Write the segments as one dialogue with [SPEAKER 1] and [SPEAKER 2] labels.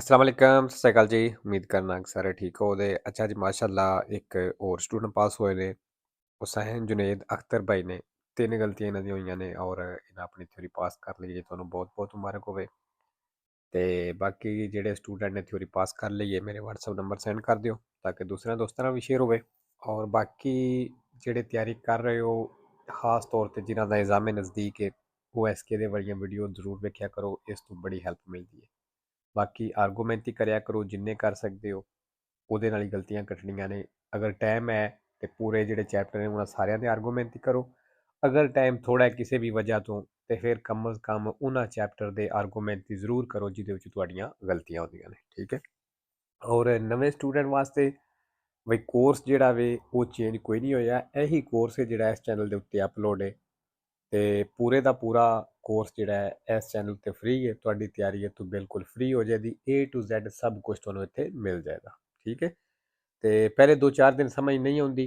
[SPEAKER 1] अस्सलाम वालेकुम सत श्री अकाल जी। उम्मीद करना कि सारे ठीक हो दे। अच्छा जी, माशाल्लाह एक और स्टूडेंट पास होए ने। हुसैन जुनेद अख्तर भाई ने तीन गलतियां इन्हां दी होईयां ने और इन्हां अपनी थ्योरी पास कर ली है। तुहानू बहुत बहुत मुबारक होवे। ते बाकी जेह्ड़े स्टूडेंट ने थ्योरी पास कर ली है मेरे व्हाट्सएप नंबर सेंड कर दियो ताकि दूसरे दोस्तां नाल भी शेयर होवे। और बाकी जेह्ड़े तैयारी कर रहे हो खास तौर ते जिन्हां दा एग्जाम नज़दीक है वो एसके दे वालियां वीडियो जरूर वेख्या करो, इस तो बड़ी हेल्प मिलदी है। बाकी आर्गूमेंट ही करया करो जिन्ने कर सकते हो, ਉਹਦੇ ਨਾਲ ਹੀ ਗਲਤੀਆਂ ਕੱਟਣੀਆਂ ਨੇ। ਅਗਰ ਟਾਈਮ ਹੈ ਤੇ ਪੂਰੇ ਜਿਹੜੇ ਚੈਪਟਰ ਨੇ ਉਹਨਾਂ ਸਾਰਿਆਂ ਦੇ ਆਰਗੂਮੈਂਟ ਹੀ ਕਰੋ। ਅਗਰ ਟਾਈਮ ਥੋੜਾ ਹੈ ਕਿਸੇ ਵੀ ਵਜ੍ਹਾ ਤੋਂ ਤੇ ਫਿਰ ਕਮ ਅਜ਼ ਕਮ ਉਹਨਾਂ ਚੈਪਟਰ ਦੇ ਆਰਗੂਮੈਂਟ ਹੀ ਜ਼ਰੂਰ ਕਰੋ ਜਿਹਦੇ ਵਿੱਚ ਤੁਹਾਡੀਆਂ ਗਲਤੀਆਂ ਹੁੰਦੀਆਂ ਨੇ। ਠੀਕ ਹੈ। ਔਰ ਨਵੇਂ ਸਟੂਡੈਂਟ ਵਾਸਤੇ ਬਈ ਕੋਰਸ ਜਿਹੜਾ ਵੇ ਉਹ ਚੇਂਜ ਕੋਈ ਨਹੀਂ ਹੋਇਆ। ਇਹੀ ਕੋਰਸ ਹੈ ਜਿਹੜਾ ਇਸ ਚੈਨਲ ਦੇ ਉੱਤੇ ਅਪਲੋਡ ਹੈ ਤੇ ਪੂਰੇ ਦਾ ਪੂਰਾ ਕੋਰਸ ਜਿਹੜਾ ਹੈ ਇਸ ਚੈਨਲ ਤੇ ਫ੍ਰੀ ਹੈ। ਤੁਹਾਡੀ ਤਿਆਰੀ ਹੈ ਤੋਂ ਬਿਲਕੁਲ ਫ੍ਰੀ ਹੋ ਜਾਏਗੀ। A to Z ਸਭ ਕੁਝ ਤੁਹਾਨੂੰ ਇੱਥੇ ਮਿਲ ਜਾਏਗਾ। ਠੀਕ ਹੈ। ਤੇ ਪਹਿਲੇ 2-4 ਦਿਨ ਸਮਝ ਨਹੀਂ ਆਉਂਦੀ,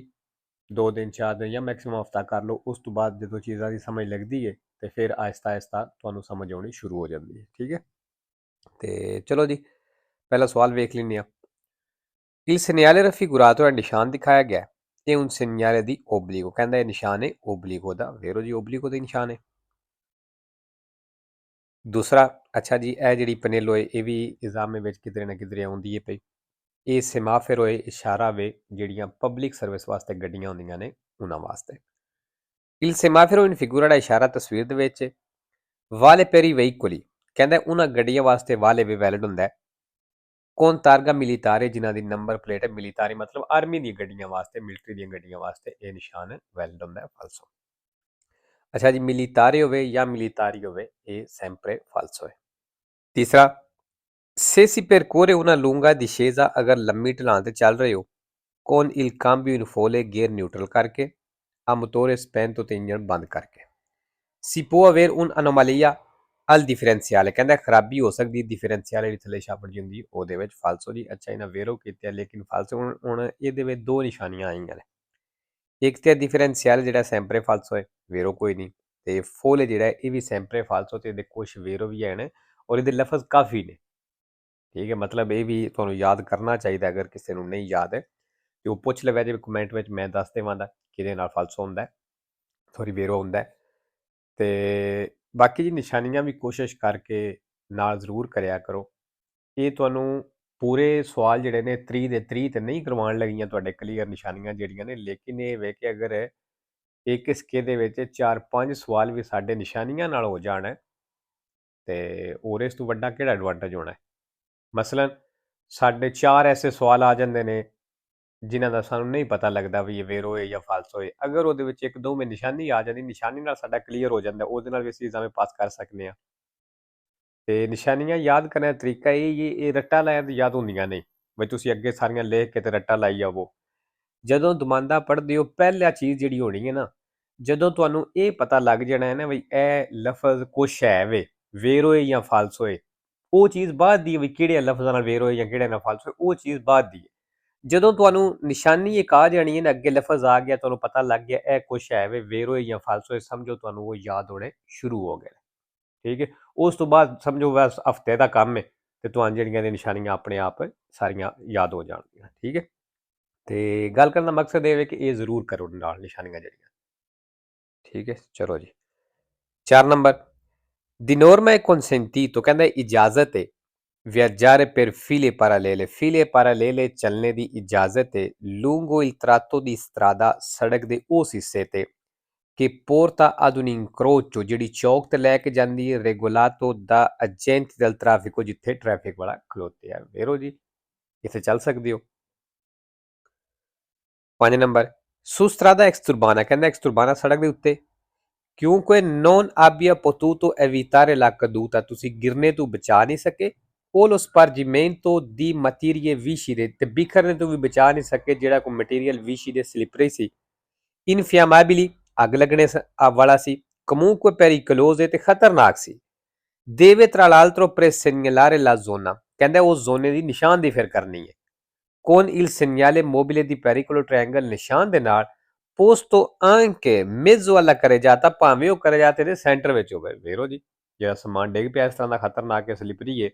[SPEAKER 1] 2 ਦਿਨ 4 ਦਿਨ ਜਾਂ ਮੈਕਸਿਮਮ ਹਫਤਾ ਕਰ ਲਓ। ਉਸ ਤੋਂ ਬਾਅਦ ਜਦੋਂ ਚੀਜ਼ਾਂ ਦੀ ਸਮਝ ਲੱਗਦੀ ਹੈ ਤੇ ਫਿਰ ਆਹਿਸਤਾ ਆਹਿਸਤਾ ਤੁਹਾਨੂੰ ਸਮਝ ਆਉਣੀ ਸ਼ੁਰੂ ਹੋ ਜਾਂਦੀ ਹੈ। ਠੀਕ ਹੈ। ਤੇ ਚਲੋ ਜੀ, ਪਹਿਲਾ ਸਵਾਲ ਵੇਖ ਲੈਂਦੇ ਹਾਂ। Il segnale raffigurato è ਨਿਸ਼ਾਨ ਦਿਖਾਇਆ ਗਿਆ ਇਹ un segnale di obbligo, ਕਹਿੰਦਾ ਇਹ ਨਿਸ਼ਾਨ ਹੈ obbligo ਦਾ। ਵੇਰੋ ਜੀ obbligo ਦਾ ਨਿਸ਼ਾਨ ਹੈ। ਦੂਸਰਾ, ਅੱਛਾ ਜੀ, ਇਹ ਜਿਹੜੀ ਪਨੇਲੋ ਹੈ ਇਹ ਵੀ ਇਜ਼ਾਮੇ ਵਿੱਚ ਕਿਧਰੇ ਨਾ ਕਿਧਰੇ ਆਉਂਦੀ ਹੈ ਪਈ। ਇਹ ਸਮਾਫਿਰ ਹੋਏ ਇਸ਼ਾਰਾ ਵੇ ਜਿਹੜੀਆਂ ਪਬਲਿਕ ਸਰਵਿਸ ਵਾਸਤੇ ਗੱਡੀਆਂ ਹੁੰਦੀਆਂ ਨੇ ਉਹਨਾਂ ਵਾਸਤੇ। Il semaforo in figura ਦਾ ਇਸ਼ਾਰਾ ਤਸਵੀਰ ਦੇ ਵਿੱਚ ਵਾਲੇ ਪੇਰੀ ਵਹੀਕੁਲੀ, ਕਹਿੰਦਾ ਉਹਨਾਂ ਗੱਡੀਆਂ ਵਾਸਤੇ ਵਾਲੇ ਵੀ ਵੈਲਿਡ ਹੁੰਦਾ ਹੈ। ਕੌਣ ਤਾਰਗਾ ਮਿਲੀਟਾਰੇ, ਜਿਨ੍ਹਾਂ ਦੀ ਨੰਬਰ ਪਲੇਟ ਹੈ ਮਿਲੀਟਾਰੀ ਮਤਲਬ ਆਰਮੀ ਦੀਆਂ ਗੱਡੀਆਂ ਵਾਸਤੇ, ਮਿਲਟਰੀ ਦੀਆਂ ਗੱਡੀਆਂ ਵਾਸਤੇ ਇਹ ਨਿਸ਼ਾਨ ਵੈਲਿਡ ਹੁੰਦਾ ਹੈ, ਫਾਲਸੋ। ਅੱਛਾ ਜੀ, ਮਿਲੀਟਾਰੇ ਹੋਵੇ ਜਾਂ ਮਿਲੀਟਾਰੀ ਹੋਵੇ ਇਹ ਸੈਂਪਰੇ ਫਾਲਸੋ ਹੈ। ਤੀਸਰਾ, se si percorre una lunga discesa ਅਗਰ ਲੰਮੀ ਢਲਾਨ ਤੇ ਚੱਲ ਰਹੇ ਹੋ, con il cambio in folle gear neutral ਕਰਕੇ, a motore spento ਤੇ ਇੰਜਨ ਬੰਦ ਕਰਕੇ। si può avere un'anomalia al differenziale, ਕਹਿੰਦਾ ਖਰਾਬੀ ਹੋ ਸਕਦੀ ਡਿਫਰੈਂਸ਼ੀਅਲ ਜਿਹੜੀ ਥੱਲੇ ਛਾਪੜ ਜੀ ਹੁੰਦੀ ਉਹਦੇ ਵਿੱਚ। ਫਾਲਸੋ ਜੀ। ਅੱਛਾ, ਇਹਨਾਂ ਵੇਰੋ ਕੀਤਾ ਲੇਕਿਨ ਫਾਲਸੋ। ਹੁਣ ਇਹਦੇ ਵਿੱਚ ਦੋ ਨਿਸ਼ਾਨੀਆਂ ਆਈਆਂ ਨੇ। ਇੱਕ ਤੇ ਡਿਫਰੈਂਸ਼ੀਅਲ ਜਿਹੜਾ ਸੈਂਪਰੇ ਫਾਲਸੋ ਹੈ, ਵੇਰੋ ਕੋਈ ਨਹੀਂ। ਤੇ ਫੋਲੇ ਜਿਹੜਾ ਇਹ ਵੀ ਸੈਂਪਰੇ ਫਾਲਸੋ ਤੇ ਇਹਦੇ ਕੁਛ ਵੇਰੋ ਵੀ ਹਨ ਔਰ ਇਹਦੇ ਲਫ਼ਜ਼ ਕਾਫੀ ਨੇ। ਠੀਕ ਹੈ। ਮਤਲਬ ਇਹ ਵੀ ਤੁਹਾਨੂੰ ਯਾਦ ਕਰਨਾ ਚਾਹੀਦਾ। ਅਗਰ ਕਿਸੇ ਨੂੰ ਨਹੀਂ ਯਾਦ ਹੈ ਤੇ ਉਹ ਪੁੱਛ ਲਵੇ ਜੇ ਕਮੈਂਟ ਵਿੱਚ, ਮੈਂ ਦੱਸ ਦੇਵਾਂਗਾ ਕਿਹਦੇ ਨਾਲ ਫਾਲਸੋ ਹੁੰਦਾ ਸੌਰੀ ਵੇਰੋ ਹੁੰਦਾ। ਤੇ ਬਾਕੀ ਜੀ ਨਿਸ਼ਾਨੀਆਂ ਵੀ ਕੋਸ਼ਿਸ਼ ਕਰਕੇ ਨਾਲ ਜ਼ਰੂਰ ਕਰਿਆ ਕਰੋ। ਇਹ ਤੁਹਾਨੂੰ ਪੂਰੇ ਸਵਾਲ ਜਿਹੜੇ ਨੇ 3 ਦੇ 3 ਤੇ ਨਹੀਂ ਕਰਵਾਉਣ ਲੱਗੀਆਂ ਤੁਹਾਡੇ ਕਲੀਅਰ ਨਿਸ਼ਾਨੀਆਂ ਜਿਹੜੀਆਂ ਨੇ, ਲੇਕਿਨ ਇਹ ਵੇ ਕਿ ਅਗਰ ਇੱਕ ਸਕੇ ਦੇ ਵਿੱਚ 4-5 ਸਵਾਲ ਵੀ ਸਾਡੇ ਨਿਸ਼ਾਨੀਆਂ ਨਾਲ ਹੋ ਜਾਣ ਤੇ ਹੋਰ ਇਸ ਤੋਂ ਵੱਡਾ ਕਿਹੜਾ ਐਡਵਾਂਟੇਜ ਹੋਣਾ। ਮਸਲਨ ਸਾਡੇ 4 ਐਸੇ ਸਵਾਲ ਆ ਜਾਂਦੇ ਨੇ ਜਿਨ੍ਹਾਂ ਦਾ ਸਾਨੂੰ ਨਹੀਂ ਪਤਾ ਲੱਗਦਾ ਵੀ ਇਹ ਵੇਰੋ ਹੈ ਜਾਂ ਫਾਲਸੋ ਹੈ। ਅਗਰ ਉਹਦੇ ਵਿੱਚ ਇੱਕ ਦੋ ਵਿੱਚ ਨਿਸ਼ਾਨੀ ਆ ਜਾਂਦੀ, ਨਿਸ਼ਾਨੀ ਨਾਲ ਸਾਡਾ ਕਲੀਅਰ ਹੋ ਜਾਂਦਾ, ਉਹਦੇ ਨਾਲ ਵੀ ਅਸੀਂ ਐਗਜ਼ਾਮ ਪਾਸ ਕਰ ਸਕਦੇ ਹਾਂ। ਤੇ ਨਿਸ਼ਾਨੀਆਂ ਯਾਦ ਕਰਨ ਦਾ ਤਰੀਕਾ ਇਹ ਰੱਟਾ ਲਾਇਆ ਤੇ ਯਾਦ ਹੁੰਦੀਆਂ ਨਹੀਂ ਬਈ ਤੁਸੀਂ ਅੱਗੇ ਸਾਰੀਆਂ ਲਿਖ ਕੇ ਤੇ ਰੱਟਾ ਲਾਈ ਜਾਵੋ। ਜਦੋਂ ਦਮਾਂਦਾ ਪੜ੍ਹਦੇ ਹੋ ਪਹਿਲਾ ਚੀਜ਼ ਜਿਹੜੀ ਹੋਣੀ ਹੈ ਨਾ, ਜਦੋਂ ਤੁਹਾਨੂੰ ਇਹ ਪਤਾ ਲੱਗ ਜਾਣਾ ਹੈ ਨਾ ਬਈ ਇਹ ਲਫ਼ਜ਼ ਕੁਛ ਹੈ ਵੇਰੋ ਹੈ ਜਾਂ ਫਾਲਸੋ ਹੈ, ਉਹ ਚੀਜ਼ ਬਾਅਦ ਦੀ ਵੀ ਕਿਹੜੇ ਲਫ਼ਜ਼ਾਂ ਨਾਲ ਵੇਰੋ ਹੈ ਜਾਂ ਕਿਹੜੇ ਨਾਲ ਫਾਲਸੋ ਹੈ, ਉਹ ਚੀਜ਼ ਬਾਅਦ ਦੀ ਹੈ। ਜਦੋਂ ਤੁਹਾਨੂੰ ਨਿਸ਼ਾਨੀ ਇੱਕ ਆ ਜਾਣੀ ਹੈ ਨਾ, ਅੱਗੇ ਲਫ਼ਜ਼ ਆ ਗਿਆ, ਤੁਹਾਨੂੰ ਪਤਾ ਲੱਗ ਗਿਆ ਇਹ ਕੁਛ ਹੈ ਵੇਰੋ ਹੈ ਜਾਂ ਫਾਲਸੋ ਹੈ, ਸਮਝੋ ਤੁਹਾਨੂੰ ਉਹ ਯਾਦ ਹੋਣੇ ਸ਼ੁਰੂ ਹੋ ਗਏ। ਠੀਕ ਹੈ। ਉਸ ਤੋਂ ਬਾਅਦ ਸਮਝੋ ਬਸ ਹਫਤੇ ਦਾ ਕੰਮ ਹੈ ਤੇ ਤੁਹਾਨੂੰ ਜਿਹੜੀਆਂ ਨੇ ਨਿਸ਼ਾਨੀਆਂ ਆਪਣੇ ਆਪ ਸਾਰੀਆਂ ਯਾਦ ਹੋ ਜਾਣਗੀਆਂ। ਠੀਕ ਹੈ। ਤੇ ਗੱਲ ਕਰਨ ਦਾ ਮਕਸਦ ਇਹ ਹੈ ਕਿ ਇਹ ਜ਼ਰੂਰ ਕਰੋ ਨਾਲ ਨਿਸ਼ਾਨੀਆਂ ਜਿਹੜੀਆਂ। ਠੀਕ ਹੈ। ਚਲੋ ਜੀ, 4 ਨੰਬਰ di norma è consentito, ਕਹਿੰਦਾ ਇਜਾਜ਼ਤ ਹੈ viaggiare per file parallele, file parallele ਚੱਲਣੇ ਦੀ ਇਜਾਜ਼ਤ ਹੈ lungo il tratto di strada, ਸੜਕ ਦੇ ਉਸ ਹਿੱਸੇ ਤੇ che porta ad un incrocio, ਜਿਹੜੀ ਚੌਕ ਤੇ ਲੈ ਕੇ ਜਾਂਦੀ ਹੈ regolato da agenti del traffico, ਜਿੱਥੇ ਟ੍ਰੈਫਿਕ ਵਾਲਾ ਖਲੋਤੇ ਆ। ਵੇਰੋ ਜੀ, ਇੱਥੇ ਚੱਲ ਸਕਦੇ ਹੋ। 5 ਨੰਬਰ su strada exturbana, ਕਹਿੰਦਾ exturbana ਸੜਕ ਦੇ ਉੱਤੇ ਕਿਉਂਕਿ non abbia potuto evitare la caduta, ਤੁਸੀਂ ਗਿਰਨੇ ਤੋਂ ਬਚਾ ਨਹੀਂ ਸਕੇ, o lo spargimento di materie viscide, ਤੇ ਬਿਖਰਨੇ ਤੋਂ ਵੀ ਬਚਾ ਨਹੀਂ ਸਕੇ ਜਿਹੜਾ ਕੋਈ ਮਟੀਰੀਅਲ viscide ਸਲਿਪਰੀ ਸੀ, infiammabili, ਅੱਗ ਲੱਗਣੇ ਵਾਲਾ ਸੀ, comunque pericoloso ਤੇ ਖਤਰਨਾਕ ਸੀ, deve tra l'altro presegnalare la zona, ਕਹਿੰਦਾ ਉਸ ਜ਼ੋਨੇ ਦੀ ਨਿਸ਼ਾਨਦੇਹੀ ਫਿਰ ਕਰਨੀ ਹੈ। con il segnale mobile di pericolo triangle, ਨਿਸ਼ਾਨ ਦੇ ਨਾਲ posto anche mezzo alla carreggiata, ਭਾਵੇਂ ਉਹ carreggiata ਦੇ ਸੈਂਟਰ ਵਿੱਚ ਹੋਵੇ। ਵੇਰੋ ਜੀ, ਜਿਹੜਾ ਸਮਾਨ ਡਿੱਗ ਪਿਆ ਇਸ ਤਰ੍ਹਾਂ ਦਾ ਖਤਰਨਾਕ ਹੈ, ਸਲਿਪਰੀ ਹੈ,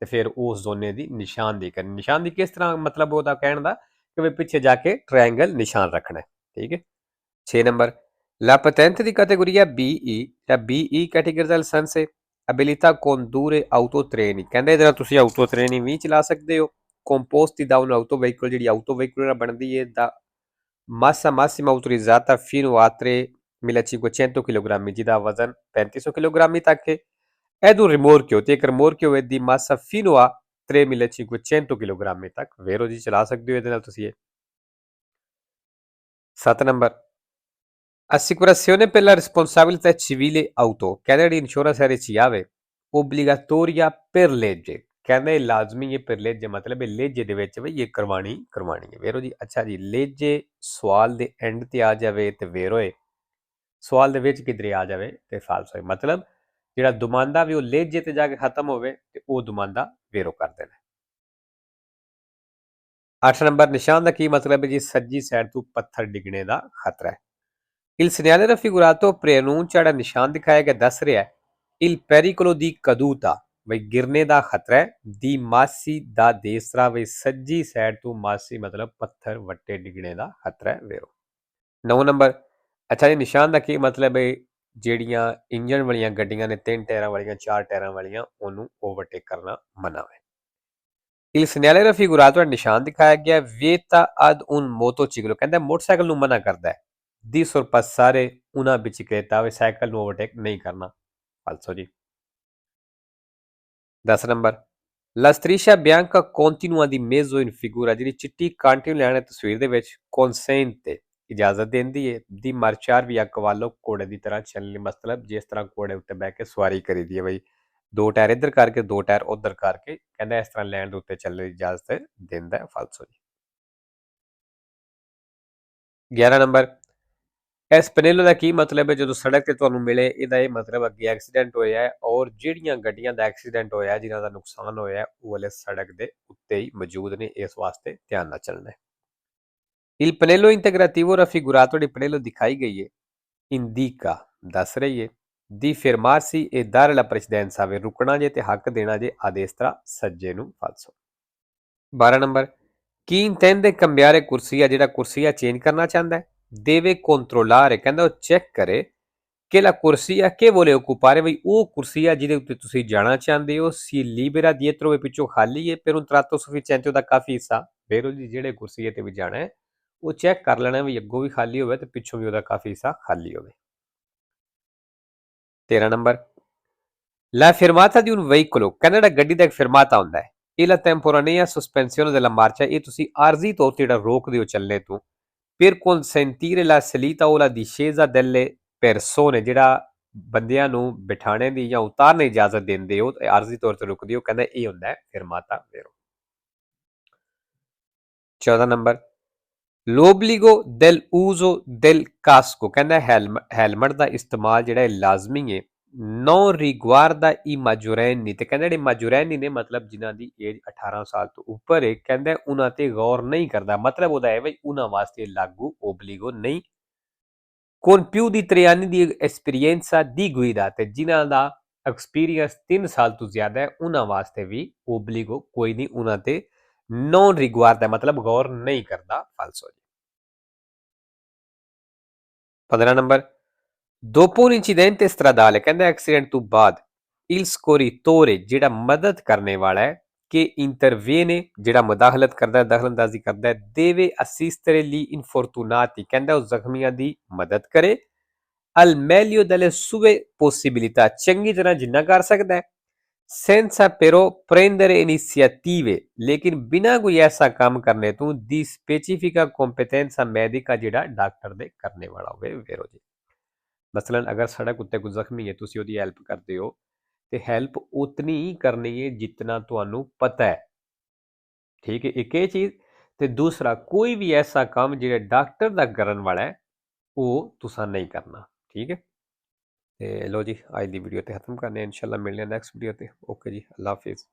[SPEAKER 1] ਤੇ ਫਿਰ ਉਸ ਜ਼ੋਨੇ ਦੀ ਨਿਸ਼ਾਨਦੇਹੀ ਕਰਨੀ। ਨਿਸ਼ਾਨਦੇਹੀ ਕਿਸ ਤਰ੍ਹਾਂ, ਮਤਲਬ ਉਹਦਾ ਕਹਿਣ ਦਾ ਕਿ ਵੀ ਪਿੱਛੇ ਜਾ ਕੇ ਟ੍ਰਾਇੰਗਲ ਨਿਸ਼ਾਨ ਰੱਖਣਾ ਹੈ। ਠੀਕ ਹੈ। 6 number, la patente di categoria BE ਜਾਂ BE ਕੈਟੇਗਰੀ ਦਾ ਲਾਇਸੈਂਸ ਹੈ abilità condurre autotreni, ਕਹਿੰਦੇ ਇਹਦੇ ਨਾਲ ਤੁਸੀਂ ਆਊਟੋ ਟ੍ਰੇਨਿੰਗ ਵੀ ਚਲਾ ਸਕਦੇ ਹੋ। composti da un autoveicolo, ਜਿਹੜੀ ਆਊਟੋ ਵਹੀਕਲ ਨਾਲ ਬਣਦੀ ਹੈ, ਦਾ massa massima autorizzata fino a 3500 kg, ਜਿਹਦਾ ਵਜ਼ਨ 3500 ਕਿਲੋਗ੍ਰਾਮ ਤੱਕ ਹੈ। ਇਹਨੂੰ ਰਿਮੋਰਕਿਓ, ਤੇ ਇੱਕ ਰਿਮੋਰਕਿਓ ਦੀ ਮਾਸਾ fino a 3500 kg ਤੱਕ ਵੇਰੋ ਜੀ ਚਲਾ ਸਕਦੇ ਹੋ ਇਹਦੇ ਨਾਲ ਤੁਸੀਂ ਇਹ। 7 number, assicurazione per la responsabilità civile auto, ਕਹਿੰਦੇ ਜਿਹੜੀ ਇੰਸ਼ੋਰੈਂਸ ਇਹਦੇ 'ਚ ਆਵੇ obbligatoria per legge, ਕਹਿੰਦੇ ਲਾਜ਼ਮੀ ਹੈ per legge, ਮਤਲਬ ਇਹ ਲੇਜੇ ਦੇ ਵਿੱਚ ਵੀ ਇਹ ਕਰਵਾਣੀ ਹੈ ਵੇਰੋ ਜੀ। ਅੱਛਾ ਜੀ, ਲੇਜੇ ਸਵਾਲ ਦੇ ਐਂਡ ਤੇ ਆ ਜਾਵੇ ਤੇ ਵੇਰੋਏ, ਸਵਾਲ ਦੇ ਵਿੱਚ ਕਿਧਰੇ ਆ ਜਾਵੇ ਤੇ ਫਾਲਸ ਹੋਏ, ਮਤਲਬ ਜਿਹੜਾ ਦੁਮਾਂਦਾ ਵੀ ਉਹ ਲੇਜੇ ਤੇ ਜਾ ਕੇ ਖਤਮ ਹੋਵੇ ਤੇ ਉਹ ਦੁਮਾਂਦਾ ਵੇਰੋ ਕਰ ਦੇਣਾ। 8 ਨੰਬਰ, ਨਿਸ਼ਾਨ ਦਾ ਕੀ ਮਤਲਬ ਹੈ ਜੀ? ਸੱਜੀ ਸਾਈਡ ਤੋਂ ਪੱਥਰ ਡਿੱਗਣੇ ਦਾ ਖਤਰਾ ਹੈ। Il segnale raffigurato preannuncia, ਜਿਹੜਾ ਨਿਸ਼ਾਨ ਦਿਖਾਇਆ ਗਿਆ ਦੱਸ ਰਿਹਾ ਹੈ il pericolo di caduta, ਬਈ ਗਿਰਨੇ ਦਾ ਖਤਰਾ ਹੈ, ਦੀ ਮਾਸੀ ਦਾ ਦੇਸਰਾ, ਬਈ ਸੱਜੀ ਸਾਈਡ ਤੋਂ ਮਾਸੀ ਮਤਲਬ ਪੱਥਰ ਵੱਟੇ ਡਿੱਗਣੇ ਦਾ ਖਤਰਾ ਹੈ ਵੇਰੋ। 9 ਨੰਬਰ, ਅੱਛਾ ਜੀ, ਨਿਸ਼ਾਨ ਦਾ ਕੀ ਮਤਲਬ ਹੈ? ਜਿਹੜੀਆਂ ਇੰਜਣ ਵਾਲੀਆਂ ਗੱਡੀਆਂ ਨੇ, 3 ਟਾਇਰਾਂ ਵਾਲੀਆਂ, 4 ਟਾਇਰਾਂ ਵਾਲੀਆਂ, ਉਹਨੂੰ ਓਵਰਟੇਕ ਕਰਨਾ ਮਨਾ ਹੈ। Il segnale raffigurato, ਨਿਸ਼ਾਨ ਦਿਖਾਇਆ ਗਿਆ vieta ad un motociclo, ਕਹਿੰਦਾ ਮੋਟਰਸਾਈਕਲ ਨੂੰ ਮਨਾ ਕਰਦਾ ਹੈ di sorpassare una bicicletta, ਵੀ ਸਾਈਕਲ ਨੂੰ ਓਵਰਟੇਕ ਨਹੀਂ ਕਰਨਾ। ਫਾਲਸੋ ਜੀ। 10 number, la striscia bianca continua di mezzo in figura, ਜਿਹੜੀ ਚਿੱਟੀ ਕਾਂਟੀ ਲੈਣ ਤਸਵੀਰ ਦੇ ਵਿੱਚ consente, ਇਜਾਜ਼ਤ ਦਿੰਦੀ ਹੈ ਦੀ marciare via cavallo, ਘੋੜੇ ਦੀ ਤਰ੍ਹਾਂ ਚੱਲਣ ਲਈ, ਮਤਲਬ ਜਿਸ ਤਰ੍ਹਾਂ ਘੋੜੇ ਉੱਤੇ ਬਹਿ ਕੇ ਸਵਾਰੀ ਕਰੀਦੀ ਹੈ, ਬਈ 2 ਟਾਇਰ ਇੱਧਰ ਕਰਕੇ 2 ਟਾਇਰ ਉੱਧਰ ਕਰਕੇ, ਕਹਿੰਦਾ ਇਸ ਤਰ੍ਹਾਂ ਲੈਣ ਦੇ ਉੱਤੇ ਚੱਲਣ ਦੀ ਇਜਾਜ਼ਤ ਦਿੰਦਾ ਹੈ। ਫਾਲਸੋ ਜੀ। 11 ਨੰਬਰ, ਇਸ ਪਨੇਲੋ ਦਾ ਕੀ ਮਤਲਬ ਹੈ? ਜਦੋਂ ਸੜਕ ਤੇ ਤੁਹਾਨੂੰ ਮਿਲੇ, ਇਹਦਾ ਇਹ ਮਤਲਬ ਅੱਗੇ ਐਕਸੀਡੈਂਟ ਹੋਇਆ ਹੈ ਔਰ ਜਿਹੜੀਆਂ ਗੱਡੀਆਂ ਦਾ ਐਕਸੀਡੈਂਟ ਹੋਇਆ, ਜਿਨ੍ਹਾਂ ਦਾ ਨੁਕਸਾਨ ਹੋਇਆ, ਉਹ ਵਾਲੇ ਸੜਕ ਦੇ ਉੱਤੇ ਹੀ ਮੌਜੂਦ ਨੇ, ਇਸ ਵਾਸਤੇ ਧਿਆਨ ਨਾਲ ਚੱਲਣਾ ਹੈ। Il pannello integrativo raffigurato, ਜਿਹੜੀ ਪਨੇਲੋ ਦਿਖਾਈ ਗਈ ਹੈ, indica, ਦੱਸ ਰਹੀ ਹੈ di fermarsi e dare la precedenza, ਵੇ ਰੁਕਣਾ ਜੇ ਤੇ ਹੱਕ ਦੇਣਾ ਜੇ a destra, ਸੱਜੇ ਨੂੰ। ਫਾਲਸੋ। 12 ਨੰਬਰ, ਕੀ intende cambiare corsia, ਜਿਹੜਾ ਕੁਰਸੀਆ ਚੇਂਜ ਕਰਨਾ ਚਾਹੁੰਦਾ ਹੈ deve controllare, ਕਹਿੰਦਾ ਉਹ ਚੈੱਕ ਕਰੇ ਕਿ la corsia che vuole occupare, ਬਈ ਉਹ ਕੁਰਸੀਆ ਜਿਹਦੇ ਉੱਤੇ ਤੁਸੀਂ ਜਾਣਾ ਚਾਹੁੰਦੇ ਹੋ si libera dietro, ਪਿੱਛੋਂ ਖਾਲੀ ਹੈ per un tratto sufficiente, ਉਹਦਾ ਕਾਫੀ ਹਿੱਸਾ। ਵੇਰੋ ਜੀ, ਜਿਹੜੇ ਕੁਰਸੀਏ ਤੇ ਵੀ ਜਾਣਾ ਹੈ ਉਹ ਚੈੱਕ ਕਰ ਲੈਣਾ ਵੀ ਅੱਗੋਂ ਵੀ ਖਾਲੀ ਹੋਵੇ ਤੇ ਪਿੱਛੋਂ ਵੀ ਉਹਦਾ ਕਾਫੀ ਹਿੱਸਾ ਖਾਲੀ ਹੋਵੇ। 13 number, la fermata di un veicolo, ਕਹਿੰਦਾ ਜਿਹੜਾ ਗੱਡੀ ਦਾ ਇੱਕ ਫਿਰਮਾਤਾ ਹੁੰਦਾ ਹੈ, ਇਹ la temporanea sospensione della marcia, ਇਹ ਤੁਸੀਂ ਆਰਜ਼ੀ ਤੌਰ ਤੇ ਜਿਹੜਾ ਰੋਕਦੇ ਹੋ ਚੱਲਣੇ ਤੋਂ, per consentire la salita o la discesa delle persone, ਜਿਹੜਾ ਬੰਦਿਆਂ ਨੂੰ ਬਿਠਾਣੇ ਦੀ ਜਾਂ ਉਤਾਰਨ ਦੀ ਇਜਾਜ਼ਤ ਦਿੰਦੇ ਹੋ, ਆਰਜ਼ੀ ਤੌਰ ਤੇ ਰੁਕਦੇ ਹੋ, ਕਹਿੰਦਾ ਇਹ ਹੁੰਦਾ ਹੈ ਫਿਰਮਾਤਾ ਵੇਰੋ। 14 number, l'obbligo dell'uso del casco, ਕਹਿੰਦਾ ਹੈਲਮਟ ਦਾ ਇਸਤੇਮਾਲ ਜਿਹੜਾ ਲਾਜ਼ਮੀ ਹੈ non riguarda i maggiorenni, ਤੇ ਕਹਿੰਦਾ ਜਿਹੜੇ maggiorenni ਨੇ, ਮਤਲਬ ਜਿਨ੍ਹਾਂ ਦੀ ਏਜ 18 ਸਾਲ ਤੋਂ ਉੱਪਰ ਹੈ, ਕਹਿੰਦਾ ਉਹਨਾਂ ਤੇ ਗੌਰ ਨਹੀਂ ਕਰਦਾ, ਮਤਲਬ ਉਹਦਾ ਹੈ ਬਈ ਉਹਨਾਂ ਵਾਸਤੇ ਲਾਗੂ ਓਬਲੀਗੋ ਨਹੀਂ। con più di 3 anni di esperienza di guida, ਤੇ ਜਿਨ੍ਹਾਂ ਦਾ ਐਕਸਪੀਰੀਅੰਸ 3 ਸਾਲ ਤੋਂ ਜ਼ਿਆਦਾ ਹੈ, ਉਹਨਾਂ ਵਾਸਤੇ ਵੀ ਓਬਲੀਗੋ ਕੋਈ ਨਹੀਂ, ਉਹਨਾਂ ਤੇ non riguarda, ਮਤਲਬ ਗੌਰ ਨਹੀਂ ਕਰਦਾ। ਫਾਲਸੋ ਜੀ। 15 number, dopo un incidente stradale, ਕਹਿੰਦਾ ਐਕਸੀਡੈਂਟ ਤੋਂ ਬਾਅਦ il scorritore, ਜਿਹੜਾ ਮਦਦ ਕਰਨੇ ਵਾਲਾ ਹੈ, che interviene, ਜਿਹੜਾ ਮੁਦਾਖਲਤ ਕਰਦਾ ਹੈ, ਦਖਲਅੰਦਾਜ਼ੀ ਕਰਦਾ ਹੈ, deve assistere gli infortunati, ਕਹਿੰਦਾ ਉਹ ਜ਼ਖਮੀਆਂ ਦੀ ਮਦਦ ਕਰੇ al meglio delle sue possibilità, ਚੰਗੀ ਤਰ੍ਹਾਂ ਜਿੰਨਾ ਕਰ ਸਕਦਾ ਹੈ, senza però prendere iniziative, ਲੇਕਿਨ ਬਿਨਾਂ ਕੋਈ ਐਸਾ ਕੰਮ ਕਰਨੇ ਤੋਂ di specifica competenza medica, ਜਿਹੜਾ ਡਾਕਟਰ ਦੇ ਕਰਨੇ ਵਾਲਾ ਹੋਵੇ ਵੇਰੋ ਜੀ। ਮਸਲਨ ਅਗਰ ਸੜਕ ਉੱਤੇ ਕੋਈ ਜ਼ਖਮੀ ਹੈ, ਤੁਸੀਂ ਉਹਦੀ ਹੈਲਪ ਕਰਦੇ ਹੋ ਤੇ ਹੈਲਪ ਉਤਨੀ ਹੀ ਕਰਨੀ ਹੈ ਜਿਤਨਾ ਤੁਹਾਨੂੰ ਪਤਾ ਹੈ। ਠੀਕ ਹੈ, ਇੱਕ ਇਹ ਚੀਜ਼, ਤੇ ਦੂਸਰਾ ਕੋਈ ਵੀ ਐਸਾ ਕੰਮ ਜਿਹੜਾ ਡਾਕਟਰ ਦਾ ਕਰਨ ਵਾਲਾ ਹੈ ਉਹ ਤੁਸੀਂ ਨਹੀਂ ਕਰਨਾ। ਠੀਕ ਹੈ, ਤੇ ਲੋ ਜੀ, ਅੱਜ ਦੀ ਵੀਡੀਓ ਤੇ ਖਤਮ ਕਰਨੇ, ਇਨਸ਼ਾਅੱਲਾ ਮਿਲਨੇ ਨੈਕਸਟ ਵੀਡੀਓ ਤੇ। ਓਕੇ ਜੀ, ਅੱਲਾ ਹਾਫਿਜ਼।